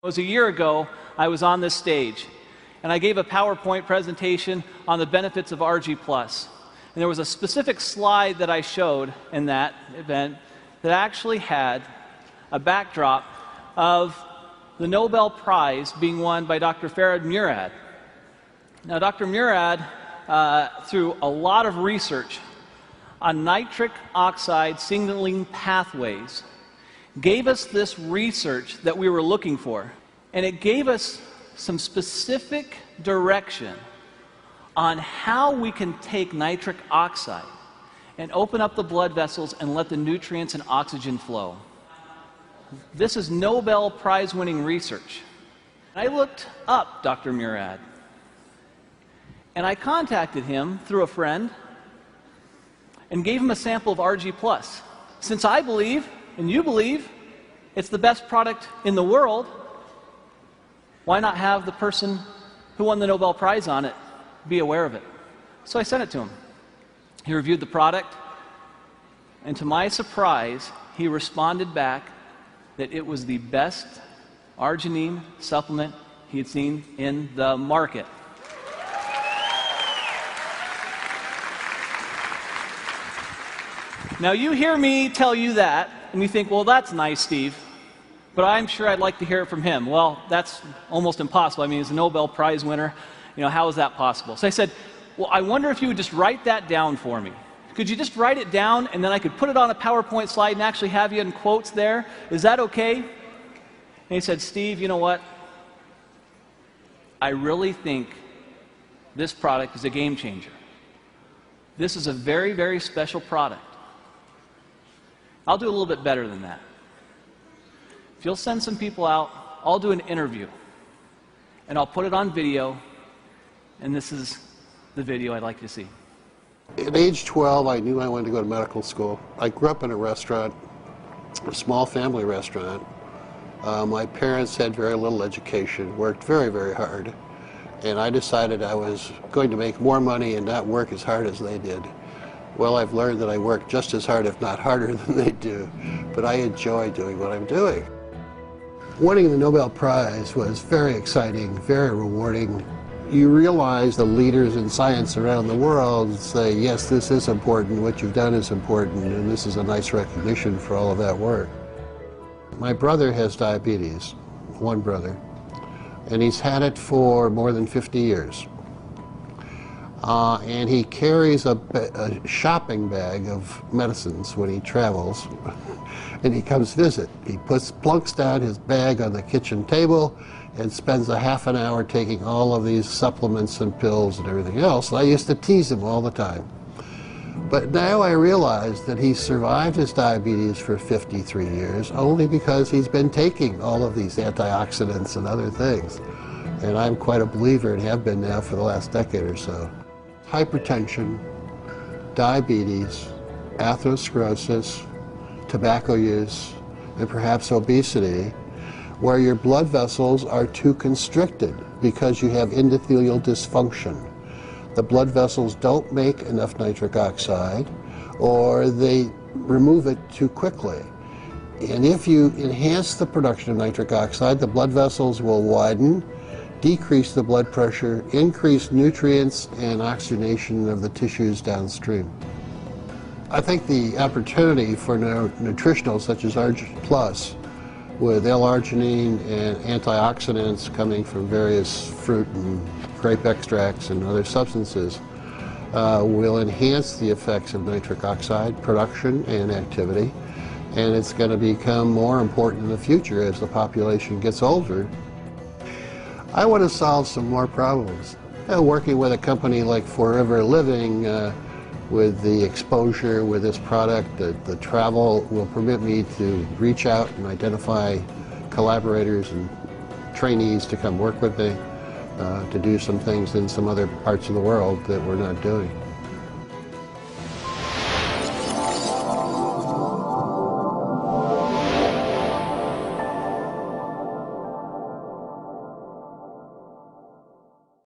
It was a year ago, I was on this stage, and I gave a PowerPoint presentation on the benefits of Argi+. And there was a specific slide that I showed in that event that actually had a backdrop of the Nobel Prize being won by Dr. Ferid Murad. Now, Dr. Murad, through a lot of research on nitric oxide signaling pathways, gave us this research that we were looking for, and it gave us some specific direction on how we can take nitric oxide and open up the blood vessels and let the nutrients and oxygen flow. This is Nobel Prize-winning research. I looked up Dr. Murad, and I contacted him through a friend and gave him a sample of Argi+. Since I believe, and you believe, it's the best product in the world, why not have the person who won the Nobel Prize on it be aware of it? So I sent it to him. He reviewed the product, and to my surprise, he responded back that it was the best arginine supplement he had seen in the market. Now, you hear me tell you that, and you think, well, that's nice, Steve, but I'm sure I'd like to hear it from him. Well, that's almost impossible. I mean, he's a Nobel Prize winner. You know, how is that possible? So I said, well, I wonder if you would just write that down for me. Could you just write it down, and then I could put it on a PowerPoint slide and actually have you in quotes there? Is that okay? And he said, Steve, you know what? I really think this product is a game changer. This is a very, very special product. I'll do a little bit better than that. If you'll send some people out, I'll do an interview, and I'll put it on video, and this is the video I'd like you to see. At age 12, I knew I wanted to go to medical school. I grew up in a restaurant, a small family restaurant. My parents had very little education, worked very, very hard, and I decided I was going to make more money and not work as hard as they did. Well, I've learned that I work just as hard, if not harder, than they do, but I enjoy doing what I'm doing. Winning the Nobel Prize was very exciting, very rewarding. You realize the leaders in science around the world say, yes, this is important, what you've done is important, and this is a nice recognition for all of that work. My brother has diabetes, one brother, and he's had it for more than 50 years. And he carries a shopping bag of medicines when he travels, and he comes visit. He plunks down his bag on the kitchen table and spends a half an hour taking all of these supplements and pills and everything else. And I used to tease him all the time. But now I realize that he survived his diabetes for 53 years only because he's been taking all of these antioxidants and other things. And I'm quite a believer and have been now for the last decade or so. Hypertension, diabetes, atherosclerosis, tobacco use, and perhaps obesity, where your blood vessels are too constricted because you have endothelial dysfunction. The blood vessels don't make enough nitric oxide, or they remove it too quickly. And if you enhance the production of nitric oxide, the blood vessels will widen, decrease the blood pressure, increase nutrients and oxygenation of the tissues downstream. I think the opportunity for nutritionals such as Argi+, with L-Arginine and antioxidants coming from various fruit and grape extracts and other substances, will enhance the effects of nitric oxide production and activity, and it's going to become more important in the future as the population gets older. I want to solve some more problems. Working with a company like Forever Living, with the exposure with this product, the travel will permit me to reach out and identify collaborators and trainees to come work with me, to do some things in some other parts of the world that we're not doing.